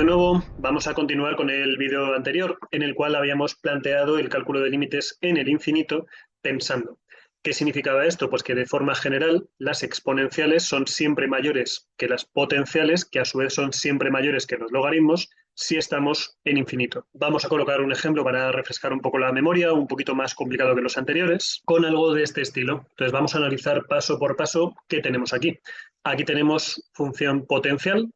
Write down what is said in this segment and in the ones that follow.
de nuevo, vamos a continuar con el vídeo anterior en el cual habíamos planteado el cálculo de límites en el infinito pensando. ¿Qué significaba esto? Pues que de forma general las exponenciales son siempre mayores que las potenciales, que a su vez son siempre mayores que los logaritmos si estamos en infinito. Vamos a colocar un ejemplo para refrescar un poco la memoria, un poquito más complicado que los anteriores, con algo de este estilo. Entonces vamos a analizar paso por paso qué tenemos aquí. Aquí tenemos función potencial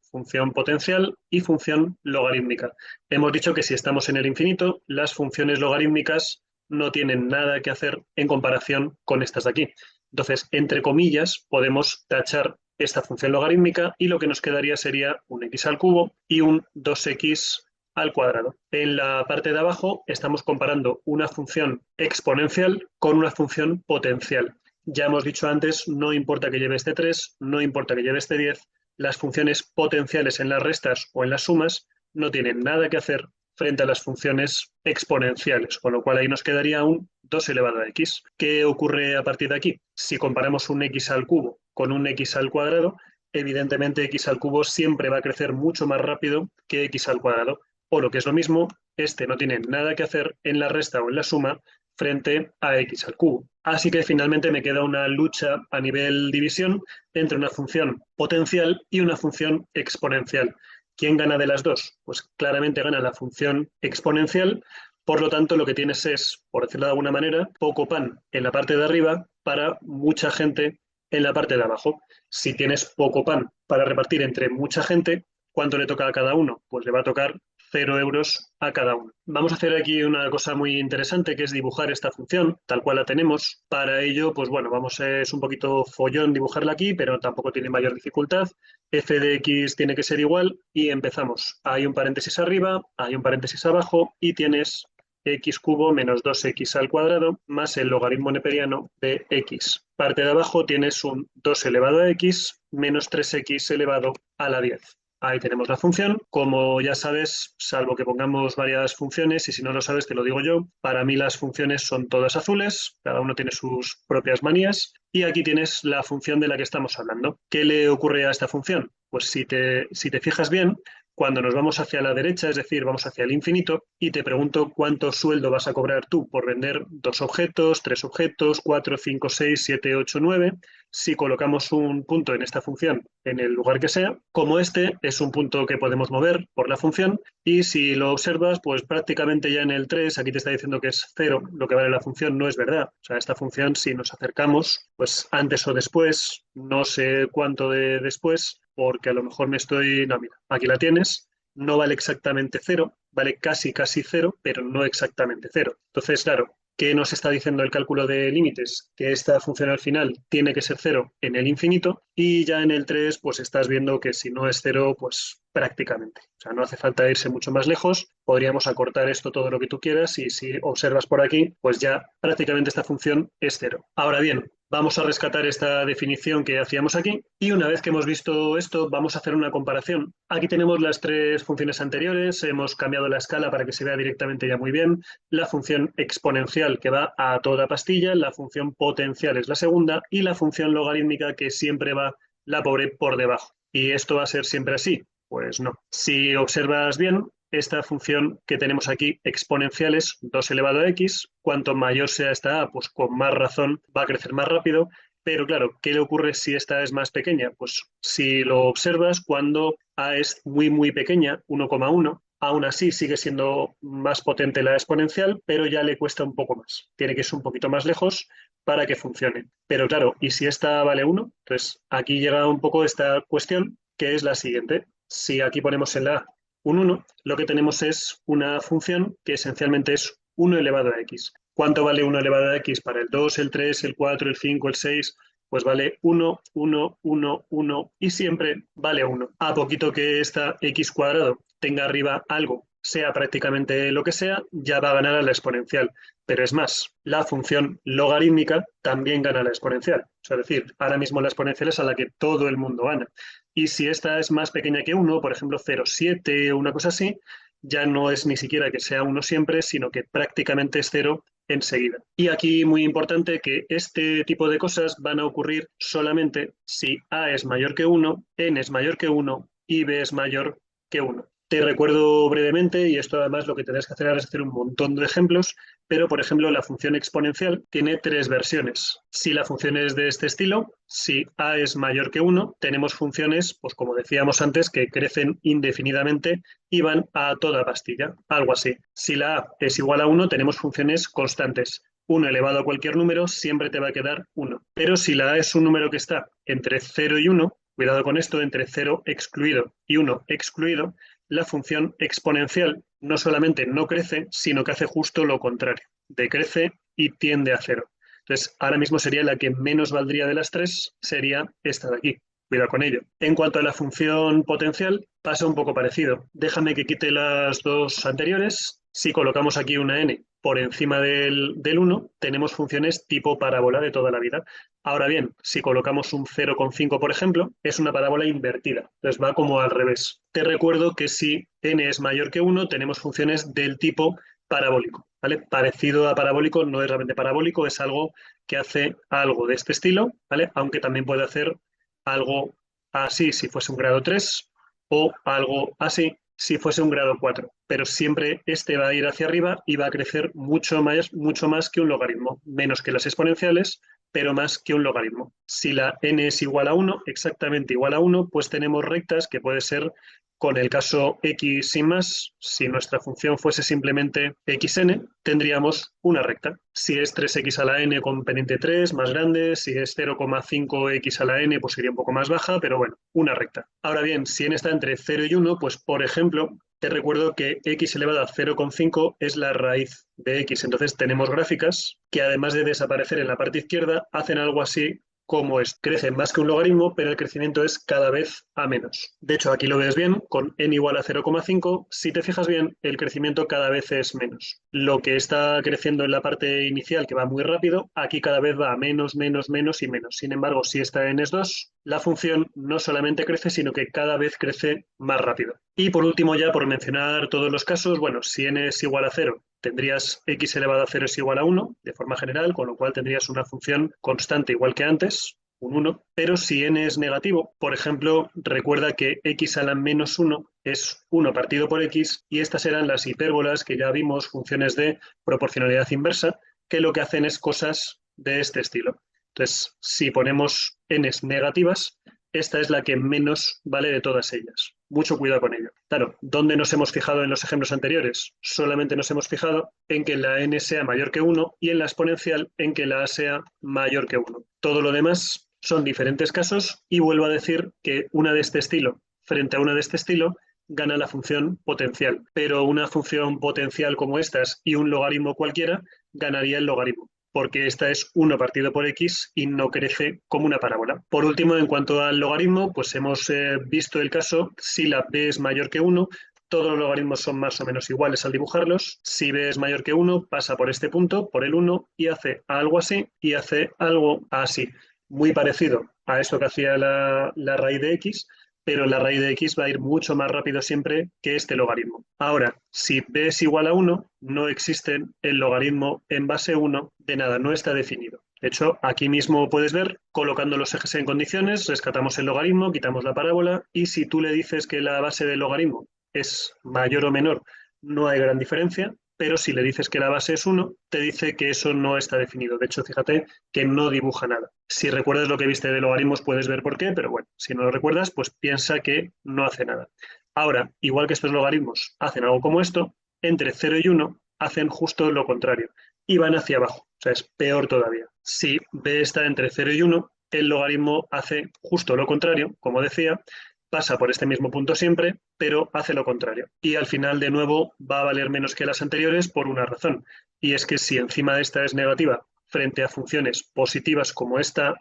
y función logarítmica. Hemos dicho que si estamos en el infinito, las funciones logarítmicas no tienen nada que hacer en comparación con estas de aquí. Entonces, entre comillas, podemos tachar esta función logarítmica y lo que nos quedaría sería un x al cubo y un 2x al cuadrado. En la parte de abajo estamos comparando una función exponencial con una función potencial. Ya hemos dicho antes, no importa que lleve este 3, no importa que lleve este 10, las funciones potenciales en las restas o en las sumas no tienen nada que hacer frente a las funciones exponenciales, con lo cual ahí nos quedaría un 2 elevado a x. ¿Qué ocurre a partir de aquí? Si comparamos un x al cubo con un x al cuadrado, evidentemente x al cubo siempre va a crecer mucho más rápido que x al cuadrado, o lo que es lo mismo, este no tiene nada que hacer en la resta o en la suma frente a x al cubo. Así que finalmente me queda una lucha a nivel división entre una función potencial y una función exponencial. ¿Quién gana de las dos? Pues claramente gana la función exponencial, por lo tanto lo que tienes es, por decirlo de alguna manera, poco pan en la parte de arriba para mucha gente en la parte de abajo. Si tienes poco pan para repartir entre mucha gente, ¿cuánto le toca a cada uno? Pues le va a tocar 0 euros a cada uno. Vamos a hacer aquí una cosa muy interesante que es dibujar esta función tal cual la tenemos. Para ello, pues bueno, es un poquito follón dibujarla aquí, pero tampoco tiene mayor dificultad. F de x tiene que ser igual y empezamos. Hay un paréntesis arriba, hay un paréntesis abajo y tienes x cubo menos 2x al cuadrado más el logaritmo neperiano de x. Parte de abajo tienes un 2 elevado a x menos 3x elevado a la 10. Ahí tenemos la función. Como ya sabes, salvo que pongamos varias funciones, y si no lo sabes te lo digo yo, para mí las funciones son todas azules, cada uno tiene sus propias manías, y aquí tienes la función de la que estamos hablando. ¿Qué le ocurre a esta función? Pues si te fijas bien, cuando nos vamos hacia la derecha, es decir, vamos hacia el infinito, y te pregunto cuánto sueldo vas a cobrar tú por vender 2 objetos, 3 objetos, 4, 5, 6, 7, 8, 9, si colocamos un punto en esta función en el lugar que sea, como este es un punto que podemos mover por la función, y si lo observas, pues prácticamente ya en el 3, aquí te está diciendo que es 0, lo que vale la función no es verdad. O sea, esta función, si nos acercamos, pues antes o después, no sé cuánto de después, porque a lo mejor no, mira, aquí la tienes, no vale exactamente 0, vale casi 0, pero no exactamente 0. Entonces, claro, ¿qué nos está diciendo el cálculo de límites? Que esta función al final tiene que ser 0 en el infinito y ya en el 3 pues estás viendo que si no es 0 pues prácticamente. O sea, no hace falta irse mucho más lejos, podríamos acortar esto todo lo que tú quieras y si observas por aquí pues ya prácticamente esta función es 0. Ahora bien, vamos a rescatar esta definición que hacíamos aquí y una vez que hemos visto esto vamos a hacer una comparación. Aquí tenemos las tres funciones anteriores, hemos cambiado la escala para que se vea directamente ya muy bien, la función exponencial que va a toda pastilla, la función potencial es la segunda y la función logarítmica que siempre va la pobre por debajo. ¿Y esto va a ser siempre así? Pues no. Si observas bien, esta función que tenemos aquí exponencial es 2 elevado a x. Cuanto mayor sea esta a, pues con más razón va a crecer más rápido. Pero claro, ¿qué le ocurre si esta es más pequeña? Pues si lo observas, cuando a es muy pequeña, 1,1, aún así sigue siendo más potente la exponencial, pero ya le cuesta un poco más. Tiene que ir un poquito más lejos para que funcione. Pero claro, ¿y si esta vale 1? Entonces aquí llega un poco esta cuestión, que es la siguiente. Si aquí ponemos en la A un 1, lo que tenemos es una función que esencialmente es 1 elevado a x. ¿Cuánto vale 1 elevado a x para el 2, el 3, el 4, el 5, el 6? Pues vale 1, 1, 1, 1 y siempre vale 1. A poquito que esta x cuadrado tenga arriba algo, sea prácticamente lo que sea, ya va a ganar a la exponencial. Pero es más, la función logarítmica también gana a la exponencial. O sea, es decir, ahora mismo la exponencial es a la que todo el mundo gana. Y si esta es más pequeña que 1, por ejemplo 0,7 o una cosa así, ya no es ni siquiera que sea 1 siempre, sino que prácticamente es 0 enseguida. Y aquí muy importante que este tipo de cosas van a ocurrir solamente si A es mayor que 1, N es mayor que 1 y B es mayor que 1. Te recuerdo brevemente, y esto además lo que tendrás que hacer ahora es hacer un montón de ejemplos, pero por ejemplo la función exponencial tiene tres versiones. Si la función es de este estilo, si a es mayor que 1, tenemos funciones, pues como decíamos antes, que crecen indefinidamente y van a toda pastilla, algo así. Si la a es igual a 1, tenemos funciones constantes. 1 elevado a cualquier número siempre te va a quedar 1. Pero si la a es un número que está entre 0 y 1, cuidado con esto, entre 0 excluido y 1 excluido, la función exponencial no solamente no crece, sino que hace justo lo contrario. Decrece y tiende a cero. Entonces, ahora mismo sería la que menos valdría de las tres, sería esta de aquí. Cuidado con ello. En cuanto a la función potencial, pasa un poco parecido. Déjame que quite las dos anteriores. Si colocamos aquí una n por encima del 1, tenemos funciones tipo parábola de toda la vida. Ahora bien, si colocamos un 0,5, por ejemplo, es una parábola invertida. Entonces va como al revés. Te recuerdo que si n es mayor que 1, tenemos funciones del tipo parabólico. ¿Vale? Parecido a parabólico, no es realmente parabólico, es algo que hace algo de este estilo, ¿vale? Aunque también puede hacer algo así si fuese un grado 3 o algo así si fuese un grado 4. Pero siempre este va a ir hacia arriba y va a crecer mucho más que un logaritmo, menos que las exponenciales, pero más que un logaritmo. Si la n es igual a 1, exactamente igual a 1, pues tenemos rectas que puede ser con el caso x sin más, si nuestra función fuese simplemente xn, tendríamos una recta. Si es 3x a la n con pendiente 3, más grande, si es 0,5x a la n, pues sería un poco más baja, pero bueno, una recta. Ahora bien, si n está entre 0 y 1, pues por ejemplo, te recuerdo que x elevado a 0,5 es la raíz de x. Entonces tenemos gráficas que además de desaparecer en la parte izquierda, hacen algo así como es, crece más que un logaritmo, pero el crecimiento es cada vez a menos. De hecho, aquí lo ves bien, con n igual a 0,5, si te fijas bien, el crecimiento cada vez es menos. Lo que está creciendo en la parte inicial, que va muy rápido, aquí cada vez va a menos, menos, menos y menos. Sin embargo, si está en S2, la función no solamente crece, sino que cada vez crece más rápido. Y por último, ya por mencionar todos los casos, bueno, si n es igual a 0, tendrías x elevado a 0 es igual a 1, de forma general, con lo cual tendrías una función constante igual que antes, un 1, pero si n es negativo, por ejemplo, recuerda que x a la menos 1 es 1 partido por x, y estas eran las hipérbolas que ya vimos, funciones de proporcionalidad inversa, que lo que hacen es cosas de este estilo. Entonces, si ponemos n's negativas, esta es la que menos vale de todas ellas. Mucho cuidado con ello. Claro, ¿dónde nos hemos fijado en los ejemplos anteriores? Solamente nos hemos fijado en que la n sea mayor que 1 y en la exponencial en que la a sea mayor que 1. Todo lo demás son diferentes casos y vuelvo a decir que una de este estilo frente a una de este estilo gana la función potencial, pero una función potencial como estas y un logaritmo cualquiera ganaría el logaritmo, porque esta es 1 partido por x y no crece como una parábola. Por último, en cuanto al logaritmo, pues hemos visto el caso, si la b es mayor que 1, todos los logaritmos son más o menos iguales al dibujarlos. Si b es mayor que 1, pasa por este punto, por el 1, y hace algo así, y hace algo así. Muy parecido a esto que hacía la raíz de x, pero la raíz de x va a ir mucho más rápido siempre que este logaritmo. Ahora, si b es igual a 1, no existe el logaritmo en base 1 de nada, no está definido. De hecho, aquí mismo puedes ver, colocando los ejes en condiciones, rescatamos el logaritmo, quitamos la parábola, y si tú le dices que la base del logaritmo es mayor o menor, no hay gran diferencia, pero si le dices que la base es 1, te dice que eso no está definido. De hecho, fíjate que no dibuja nada. Si recuerdas lo que viste de logaritmos, puedes ver por qué, pero bueno, si no lo recuerdas, pues piensa que no hace nada. Ahora, igual que estos logaritmos hacen algo como esto, entre 0 y 1 hacen justo lo contrario y van hacia abajo. O sea, es peor todavía. Si b está entre 0 y 1, el logaritmo hace justo lo contrario, como decía, pasa por este mismo punto siempre, pero hace lo contrario. Y al final, de nuevo, va a valer menos que las anteriores por una razón. Y es que si encima de esta es negativa frente a funciones positivas como esta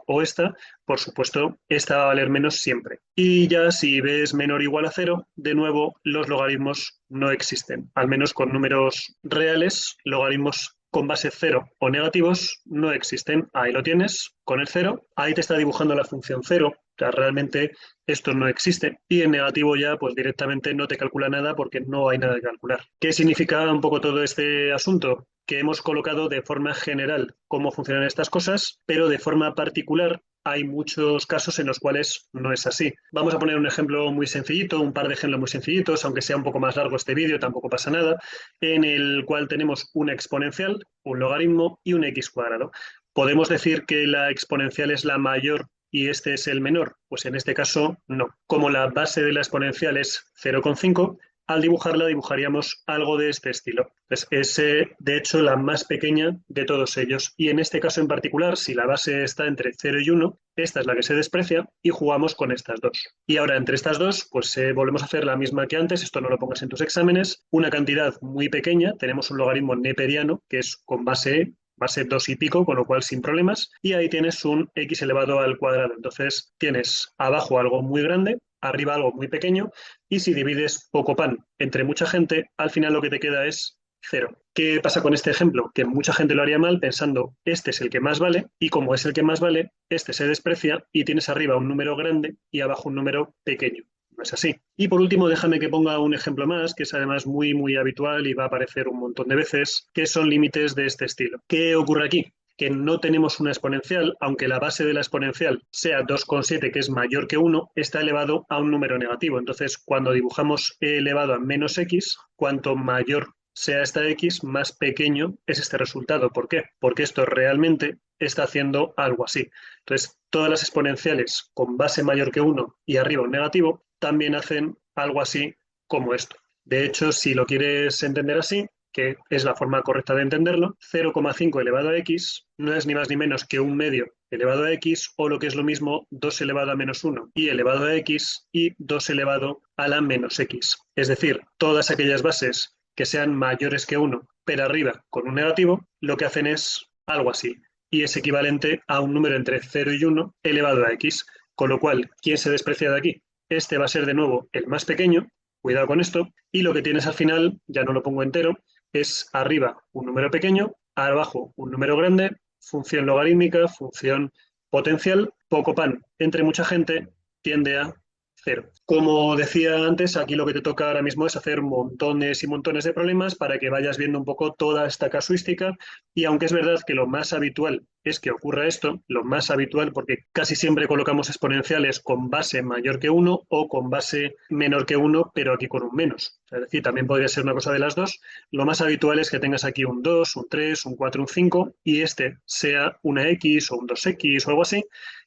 o esta, por supuesto, esta va a valer menos siempre. Y ya si b es menor o igual a 0, de nuevo, los logaritmos no existen. Al menos con números reales, logaritmos con base 0 o negativos no existen. Ahí lo tienes, con el 0. Ahí te está dibujando la función 0. O sea, realmente esto no existe. Y en negativo ya, pues directamente no te calcula nada porque no hay nada que calcular. ¿Qué significa un poco todo este asunto? Que hemos colocado de forma general cómo funcionan estas cosas, pero de forma particular hay muchos casos en los cuales no es así. Vamos a poner un ejemplo muy sencillito, un par de ejemplos muy sencillitos, aunque sea un poco más largo este vídeo, tampoco pasa nada, en el cual tenemos una exponencial, un logaritmo y un x cuadrado. ¿Podemos decir que la exponencial es la mayor y este es el menor? Pues en este caso no. Como la base de la exponencial es 0,5, al dibujarla dibujaríamos algo de este estilo. Pues es, de hecho, la más pequeña de todos ellos. Y en este caso en particular, si la base está entre 0 y 1, esta es la que se desprecia y jugamos con estas dos. Y ahora, entre estas dos, pues volvemos a hacer la misma que antes. Esto no lo pongas en tus exámenes. Una cantidad muy pequeña, tenemos un logaritmo neperiano, que es con base 2 y pico, con lo cual sin problemas, y ahí tienes un x elevado al cuadrado. Entonces tienes abajo algo muy grande, arriba algo muy pequeño, y si divides poco pan entre mucha gente, al final lo que te queda es cero. ¿Qué pasa con este ejemplo? Que mucha gente lo haría mal pensando, este es el que más vale, y como es el que más vale, este se desprecia y tienes arriba un número grande y abajo un número pequeño. No es así. Y por último, déjame que ponga un ejemplo más, que es además muy, muy habitual y va a aparecer un montón de veces, que son límites de este estilo. ¿Qué ocurre aquí? Que no tenemos una exponencial, aunque la base de la exponencial sea 2,7, que es mayor que 1, está elevado a un número negativo. Entonces, cuando dibujamos e elevado a menos x, cuanto mayor sea esta x, más pequeño es este resultado. ¿Por qué? Porque esto realmente está haciendo algo así. Entonces, todas las exponenciales con base mayor que 1 y arriba un negativo también hacen algo así como esto. De hecho, si lo quieres entender así, que es la forma correcta de entenderlo, 0,5 elevado a x no es ni más ni menos que un medio elevado a x, o lo que es lo mismo, 2 elevado a menos 1 y elevado a x y 2 elevado a la menos x. Es decir, todas aquellas bases que sean mayores que 1, pero arriba con un negativo, lo que hacen es algo así, y es equivalente a un número entre 0 y 1 elevado a x, con lo cual, ¿quién se desprecia de aquí? Este va a ser de nuevo el más pequeño, cuidado con esto, y lo que tienes al final, ya no lo pongo entero, es arriba un número pequeño, abajo un número grande, función logarítmica, función potencial, poco pan entre mucha gente tiende a cero. Como decía antes, aquí lo que te toca ahora mismo es hacer montones y montones de problemas para que vayas viendo un poco toda esta casuística, y aunque es verdad que lo más habitual es que ocurra esto, lo más habitual, porque casi siempre colocamos exponenciales con base mayor que 1 o con base menor que 1, pero aquí con un menos. Es decir, también podría ser una cosa de las dos. Lo más habitual es que tengas aquí un 2, un 3, un 4, un 5 y este sea una X o un 2X o algo así,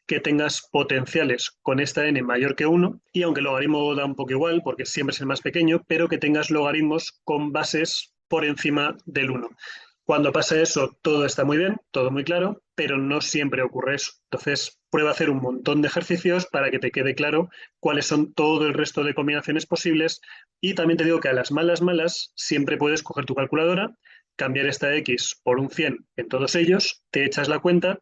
que tengas potenciales con esta n mayor que 1, y aunque el logaritmo da un poco igual, porque siempre es el más pequeño, pero que tengas logaritmos con bases por encima del 1. Cuando pasa eso, todo está muy bien, todo muy claro, pero no siempre ocurre eso. Entonces, prueba a hacer un montón de ejercicios para que te quede claro cuáles son todo el resto de combinaciones posibles. Y también te digo que a las malas, siempre puedes coger tu calculadora, cambiar esta X por un 100 en todos ellos, te echas la cuenta,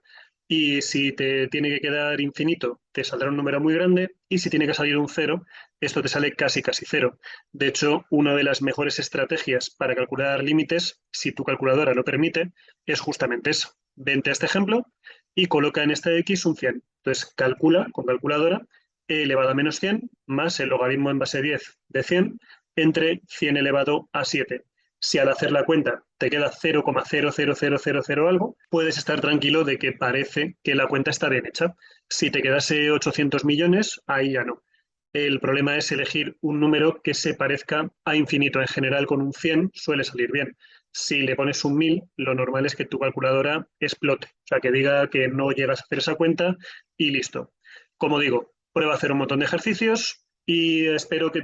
y si te tiene que quedar infinito, te saldrá un número muy grande, y si tiene que salir un cero, esto te sale casi cero. De hecho, una de las mejores estrategias para calcular límites, si tu calculadora lo permite, es justamente eso. Vente a este ejemplo y coloca en esta X un 100. Entonces, calcula con calculadora e elevado a menos 100 más el logaritmo en base 10 de 100 entre 100 elevado a 7. Si al hacer la cuenta te queda 0,00000 algo, puedes estar tranquilo de que parece que la cuenta está bien hecha. Si te quedase 800 millones, ahí ya no. El problema es elegir un número que se parezca a infinito. En general, con un 100 suele salir bien. Si le pones un 1000, lo normal es que tu calculadora explote. O sea, que diga que no llegas a hacer esa cuenta y listo. Como digo, prueba a hacer un montón de ejercicios y espero que te